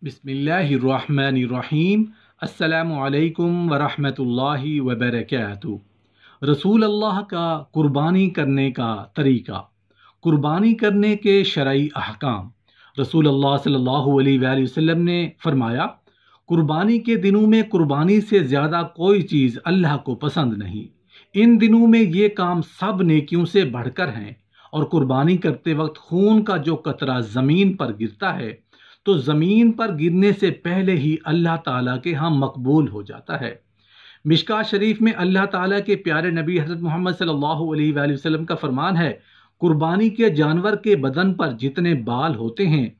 बिस्मिल्लाहिर्रहमानिर्रहीम। अस्सलामु अलैकुम वरहमतुल्लाहि वबरकातुहू। रसूल अल्लाह का कुर्बानी करने का तरीका। कुर्बानी करने के शरई अहकाम। रसूल अल्लाह सल्लल्लाहु अलैहि वसल्लम ने फरमाया, कुर्बानी के दिनों में कुर्बानी से ज़्यादा कोई चीज़ अल्लाह को पसंद नहीं। इन दिनों में ये काम सब नेकियों से बढ़कर हैं, और कुर्बानी करते वक्त खून का जो कतरा ज़मीन पर गिरता है तो ज़मीन पर गिरने से पहले ही अल्लाह ताला के यहाँ मकबूल हो जाता है। मिशका शरीफ में अल्लाह ताला के प्यारे नबी हज़रत मोहम्मद सल्लल्लाहु अलैहि वसल्लम का फरमान है, कुर्बानी के जानवर के बदन पर जितने बाल होते हैं,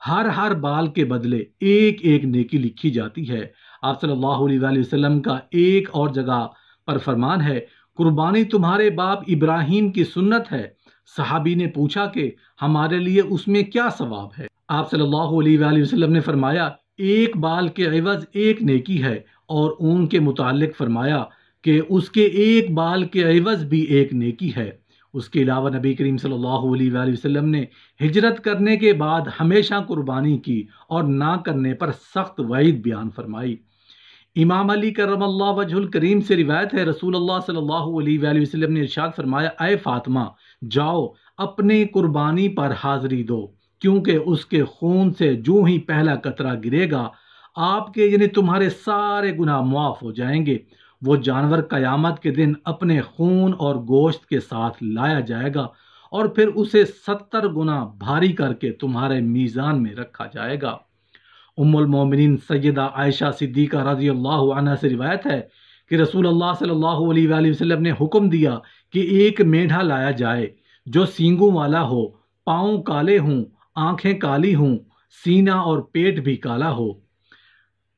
हर बाल के बदले एक एक नेकी लिखी जाती है। आप सल्लल्लाहु अलैहि वसल्लम का एक और जगह पर फरमान है, कुर्बानी तुम्हारे बाप इब्राहीम की सुन्नत है। सहाबी ने पूछा कि हमारे लिए उसमें क्या सवाब है। आप सल्लल्लाहु अलैहि वसल्लम ने फरमाया, एक बाल के एवज एक नेकी है, और ऊन के मुतालिक फरमाया कि उसके एक बाल के एवज भी एक नेकी है। उसके अलावा नबी करीम सल्लल्लाहु अलैहि वसल्लम ने हिजरत करने के बाद हमेशा कुर्बानी की और ना करने पर सख्त वईद बयान फरमाई। इमाम अली करमल्लाहु वजहुल करीम से रिवायत है, रसूलुल्लाह सल्लल्लाहु अलैहि वसल्लम ने इरशाद फरमाया, ऐ फातिमा, जाओ अपने कुर्बानी पर हाजिरी दो, क्योंकि उसके खून से जो ही पहला कतरा गिरेगा आपके यानी तुम्हारे सारे गुनाह माफ हो जाएंगे। वो जानवर कयामत के दिन अपने खून और गोश्त के साथ लाया जाएगा और फिर उसे 70 गुना भारी करके तुम्हारे मीज़ान में रखा जाएगा। उम्मुल मोमिनीन सैयदा आयशा सिद्दीका रज़ी अल्लाहु अन्हा से रिवायत है कि रसूलुल्लाह सल्लल्लाहु अलैहि वसल्लम ने हुक्म दिया कि एक मेंढा लाया जाए जो सींगों वाला हो, पाँव काले हों, आंखें काली हों, सीना और पेट भी काला हो।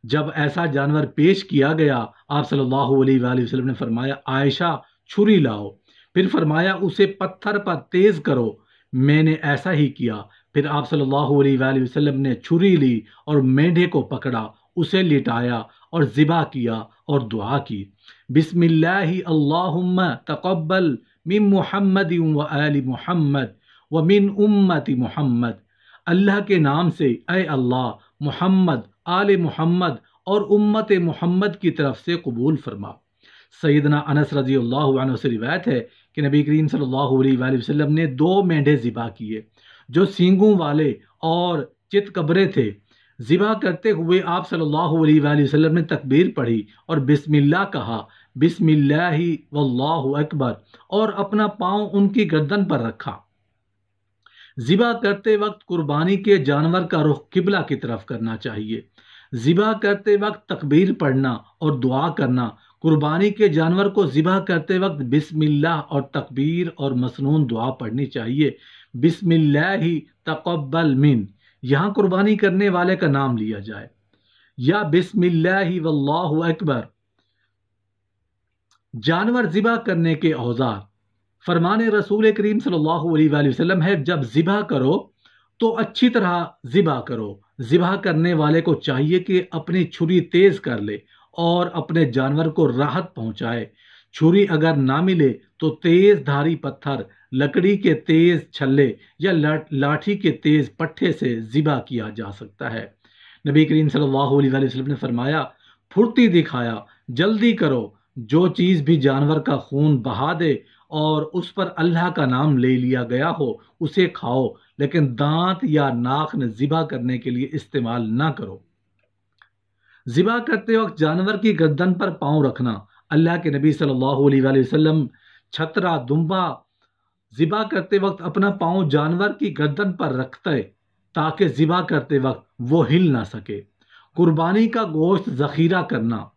जब ऐसा जानवर पेश किया गया, आप सल्लल्लाहु अलैहि वसल्लम ने फरमाया, आयशा छुरी लाओ। फिर फरमाया, उसे पत्थर पर तेज करो। मैंने ऐसा ही किया। फिर आप सल्लल्लाहु अलैहि वसल्लम ने छुरी ली और मेंढे को पकड़ा, उसे लिटाया और ज़िबा किया और दुआ की, बिस्मिल्लाहि अल्लाहुम्मा तक़ब्बल मिन मुहम्मद व आलि मुहम्मद व मिन उम्मति मुहम्मद। अल्लाह के नाम से, ऐ अल्लाह, मुहम्मद, आले मुहम्मद और उम्मत मुहम्मद की तरफ से कबूल फरमा। सैयदना अनस रज़ी अल्लाहु अन्हु से रिवायत है कि नबी करीम सल्लल्लाहु अलैहि वसल्लम ने 2 मेंढे ज़िबा किए जो सींगों वाले और चितकबरे थे। ज़िबा करते हुए आप सल्लल्लाहु अलैहि वसल्लम ने तकबीर पढ़ी और बिस्मिल्लाह कहा, बिस्मिल्लाहि वल्लाहु अकबर, और अपना पाँव उनकी गर्दन पर रखा। ज़िबा करते वक्त कुर्बानी के जानवर का रुख किबला की तरफ करना चाहिए। ज़िबा करते वक्त तकबीर पढ़ना और दुआ करना। कुर्बानी के जानवर को ज़िबा करते वक्त बिस्मिल्लाह और तकबीर और मसनून दुआ पढ़नी चाहिए। बिस्मिल्लाहि तक़ब्बल मिन, यहाँ कुर्बानी करने वाले का नाम लिया जाए, या बिस्मिल्लाहि वल्लाहु अकबर। जानवर ज़िबा करने के औजार। फरमाने रसूल करीम सल्लल्लाहु अलैहि वसल्लम है, जब ज़िबा करो तो अच्छी तरह ज़िबा करो। ज़िबा करने वाले को चाहिए कि अपनी छुरी तेज़ कर ले और अपने जानवर को राहत पहुंचाए। छुरी अगर ना मिले तो तेज़ धारी पत्थर, लकड़ी के तेज़ छल्ले या लाठी के तेज़ पट्टे से ज़िबा किया जा सकता है। नबी करीम सल्लल्लाहु अलैहि वसल्लम ने फरमाया, फुर्ती दिखाया, जल्दी करो। जो चीज़ भी जानवर का खून बहा दे और उस पर अल्लाह का नाम ले लिया गया हो उसे खाओ, लेकिन दांत या नाखून ज़िबा करने के लिए इस्तेमाल ना करो। ज़िबा करते वक्त जानवर की गर्दन पर पाँव रखना। अल्लाह के नबी सल्लल्लाहु अलैहि वसल्लम छतरा दुम्बा ज़िबा करते वक्त अपना पाँव जानवर की गर्दन पर रखते ताकि ज़िबा करते वक्त वो हिल ना सके। कुर्बानी का गोश्त ज़ख़ीरा करना।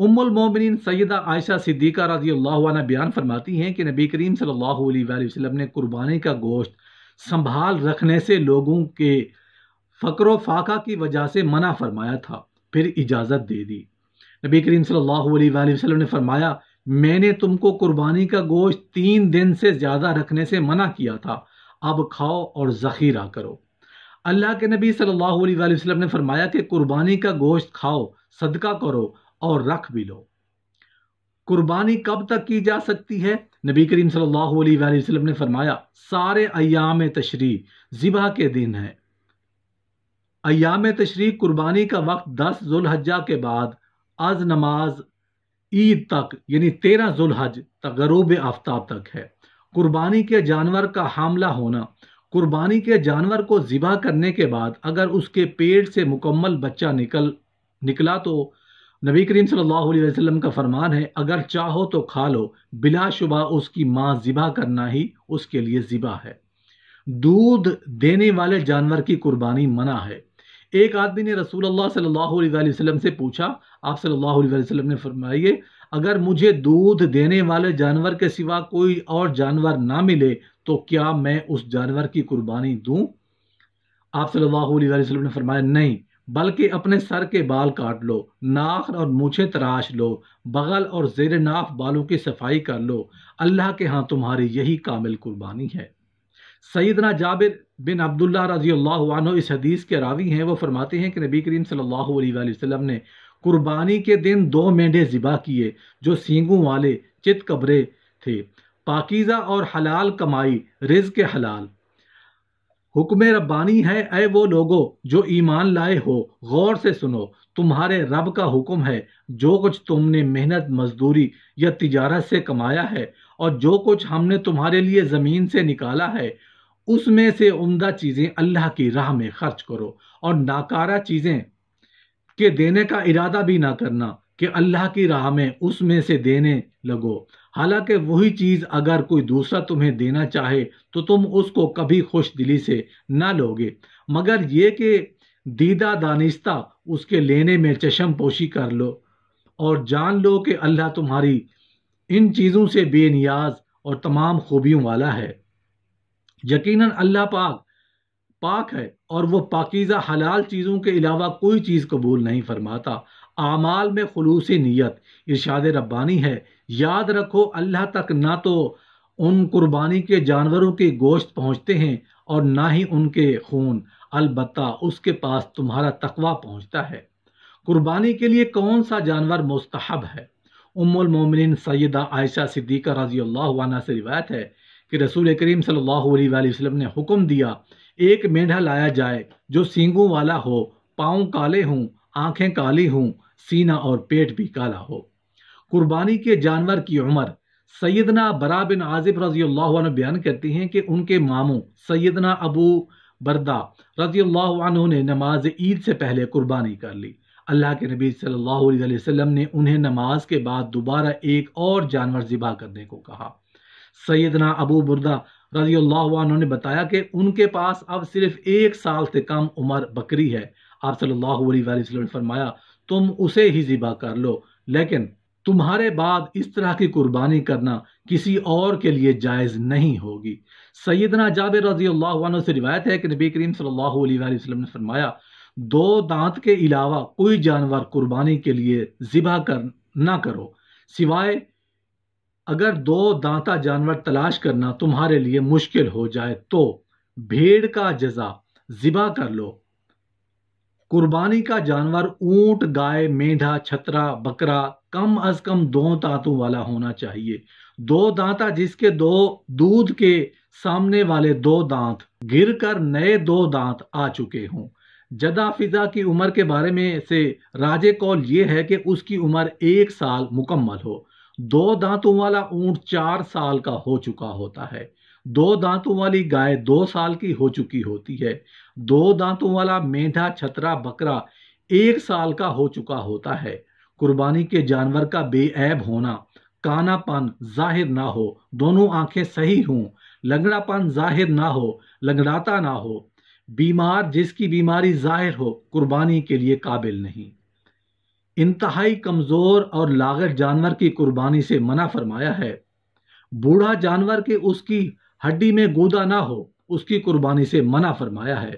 उम्मुल मोमिनीन सैयदा आयशा सिद्दीका रज़ी अल्लाहु अन्हा बयान फरमाती हैं कि नबी करीम सल्लल्लाहु अलैहि वसल्लम ने कुर्बानी का गोश्त संभाल रखने से लोगों के फ़क्र फाका की वजह से मना फरमाया था, फिर इजाज़त दे दी। नबी करीम सल्लल्लाहु अलैहि वसल्लम ने फरमाया, मैंने तुमको कुर्बानी का गोश्त 3 दिन से ज़्यादा रखने से मना किया था, अब खाओ और ज़ख़ीरा करो। अल्लाह के नबी सल्लल्लाहु अलैहि वसल्लम ने फरमाया कि कुर्बानी का गोश्त खाओ, सदका करो और रख भी लो। कुर्बानी कब तक की जा सकती है? नबी करीम सल्लल्लाहु अलैहि वसल्लम ने फरमाया, सारे अय्याम तशरी ज़िबा के दिन है। ایام تشریق قربانی کا وقت 10 ذوالحجہ کے بعد از نماز عید تک یعنی 13 ذوالحج تک غروب آفتاب تک ہے۔ قربانی کے جانور کا حاملہ ہونا، قربانی کے جانور کو ذبح کرنے کے بعد اگر اس کے پیٹ سے مکمل بچہ نکلا تو نبی کریم صلی اللہ علیہ وسلم کا فرمان ہے اگر چاہو تو کھا لو، بلا شبہ اس کی ماں ذبح کرنا ہی اس کے لیے ذبح ہے۔ دودھ دینے والے جانور کی قربانی منع ہے۔ ایک آدمی نے رسول اللہ صلی اللہ علیہ وسلم سے پوچھا، آپ صلی اللہ علیہ وسلم نے فرمائے اگر مجھے دودھ دینے والے جانور کے سوا کوئی اور جانور نہ ملے تو کیا میں اس جانور کی قربانی دوں؟ آپ صلی اللہ علیہ وسلم نے فرمایا نہیں، بلکہ اپنے سر کے بال کاٹ لو، ناک اور مونچھیں تراش لو، بغل اور زیر ناف بالوں کی صفائی کر لو، اللہ کے ہاں تمہاری یہی کامل قربانی ہے۔ سیدنا جابر بن عبداللہ رضی اللہ عنہ اس حدیث کے راوی ہیں، وہ فرماتے ہیں کہ نبی کریم صلی اللہ علیہ وسلم نے قربانی کے دن 2 مینڈھے ذبح کیے جو سینگوں والے چت کبرے تھے، پاکیزہ اور حلال کمائی، رزق حلال۔ حکم ربانی ہے، اے وہ لوگو جو ایمان لائے ہو غور سے سنو، تمہارے رب کا حکم ہے جو کچھ تم نے محنت مزدوری یا تجارت سے کمایا ہے اور جو کچھ ہم نے تمہارے لیے زمین سے نکالا ہے اس میں سے عمدہ چیزیں اللہ کی راہ میں خرچ کرو، اور ناکارہ چیزیں کے دینے کا ارادہ بھی نہ کرنا کہ اللہ کی راہ میں اس میں سے دینے لگو، حالانکہ وہی چیز اگر کوئی دوسرا تمہیں دینا چاہے تو تم اس کو کبھی خوش دلی سے نہ لوگے، مگر یہ کہ دیدہ دانستہ اس کے لینے میں چشم پوشی کر لو، اور جان لو کہ اللہ تمہاری ان چیزوں سے بے نیاز اور تمام خوبیوں والا ہے۔ یقیناً اللہ پاک ہے اور وہ پاکیزہ حلال چیزوں کے علاوہ کوئی چیز قبول نہیں فرماتا۔ اعمال میں خلوص نیت، ارشاد ربانی ہے، یاد رکھو اللہ تک نہ تو ان قربانی کے جانوروں کے گوشت پہنچتے ہیں اور نہ ہی ان کے خون، البتہ اس کے پاس تمہارا تقوی پہنچتا ہے۔ قربانی کے لیے کون سا جانور مستحب ہے؟ ام المومنین سیدہ عائشہ صدیقہ رضی اللہ عنہا سے روایت ہے کہ رسول کریم صلی اللہ علیہ وسلم نے حکم دیا ایک مینڈھا لایا جائے جو سینگوں والا ہو، پاؤں کالے ہوں، آنکھیں کالی ہوں، سینہ اور پیٹ بھی کالا ہو۔ قربانی کے جانور کی عمر، سیدنا برا بن عازب رضی اللہ عنہ بیان کرتے ہیں کہ ان کے ماموں سیدنا ابو بردہ رضی اللہ عنہ نے نماز عید سے پہلے قربانی کر لی۔ اللہ کے نبی صلی اللہ علیہ وسلم نے انہیں نماز کے بعد دوبارہ ایک اور جانور ذبح کرنے کو کہا۔ سیدنا ابو بردہ رضی اللہ عنہ نے بتایا کہ ان کے پاس اب صرف 1 سال سے کم عمر بکری ہے۔ آپ صلی اللہ علیہ وسلم نے فرمایا تم اسے ہی ذبح کر لو، لیکن تمہارے بعد اس طرح کی قربانی کرنا کسی اور کے لیے جائز نہیں ہوگی۔ سیدنا جابر رضی اللہ عنہ سے روایت ہے کہ نبی کریم صلی اللہ علیہ وسلم نے فرمایا 2 دانت کے علاوہ کوئی جانور قربانی کے لیے ذبح نہ کرو، سوائے اگر 2 دانتا جانور تلاش کرنا تمہارے لیے مشکل ہو جائے تو بھیڑ کا جزا ذبح کر لو۔ قربانی کا جانور اونٹ، گائے، مینڈھا، چھترا، بکرا کم از کم 2 دانتوں والا ہونا چاہیے۔ 2 دانتا جس کے دودھ کے سامنے والے 2 دانت گر کر نئے 2 دانت آ چکے ہوں۔ جدہ فضا کی عمر کے بارے میں سے راجح قول یہ ہے کہ اس کی عمر 1 سال مکمل ہو۔ 2 دانتوں والا اونٹ 4 سال کا ہو چکا ہوتا ہے۔ 2 دانتوں والی گائے 2 سال کی ہو چکی ہوتی ہے۔ 2 دانتوں والا مینڈھا، چھترا، بکرا 1 سال کا ہو چکا ہوتا ہے۔ قربانی کے جانور کا بے عیب ہونا، کانا پن ظاہر نہ ہو، دونوں آنکھیں صحیح ہوں، لنگڑا پن ظاہر نہ ہو، لنگڑاتا نہ ہو، بیمار جس کی بیماری ظاہر ہو، قربانی کے لیے قابل نہیں۔ انتہائی کمزور اور لاغر جانور کی قربانی سے منع فرمایا ہے۔ بوڑھا جانور کے اس کی ہڈی میں گودا نہ ہو، اس کی قربانی سے منع فرمایا ہے۔